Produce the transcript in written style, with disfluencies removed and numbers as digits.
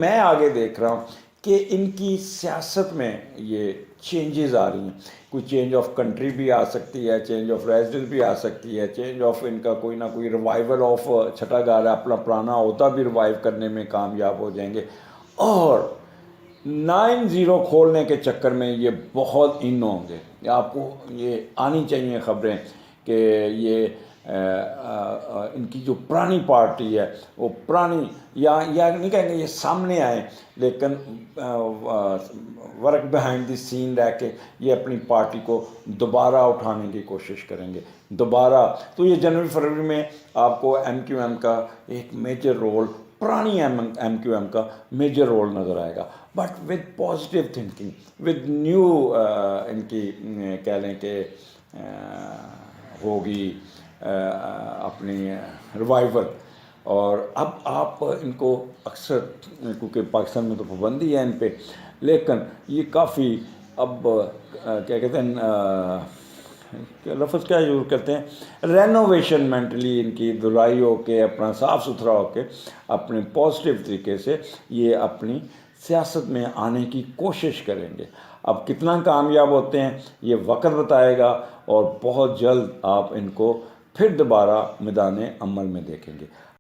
میں آگے دیکھ رہا ہوں کہ ان کی سیاست میں یہ چینجز آ رہی ہیں. کوئی چینج آف کنٹری بھی آ سکتی ہے، چینج آف ریزیڈنس بھی آ سکتی ہے، چینج آف ان کا کوئی نہ کوئی ریوائول آف چھٹا گال اپنا پرانا عہدہ بھی ریوائیو کرنے میں کامیاب ہو جائیں گے. اور 9-0 کھولنے کے چکر میں یہ بہت ان ہوں گے. آپ کو یہ آنی چاہیے خبریں کہ یہ ان کی جو پرانی پارٹی ہے وہ پرانی یا نہیں کہیں گے یہ سامنے آئے، لیکن ورک بیہائنڈ دی سین رہ کے یہ اپنی پارٹی کو دوبارہ اٹھانے کی کوشش کریں گے دوبارہ. تو یہ جنوری فروری میں آپ کو ایم کیو ایم کا ایک میجر رول، پرانی ایم کیو ایم کا میجر رول نظر آئے گا، but with positive thinking, with new ان کی کہہ لیں کہ ہوگی اپنی ریوائول. اور اب آپ ان کو اکثر، کیونکہ پاکستان میں تو پابندی ہے ان پہ، لیکن یہ کافی اب کیا کہتے ہیں، لفظ کیا یوز کرتے ہیں، رینوویشن مینٹلی ان کی دھلائی ہو کے، اپنا صاف ستھرا ہو کے، اپنے پازیٹیو طریقے سے یہ اپنی سیاست میں آنے کی کوشش کریں گے. اب کتنا کامیاب ہوتے ہیں یہ وقت بتائے گا، اور بہت جلد آپ ان کو پھر دوبارہ میدان عمل میں دیکھیں گے.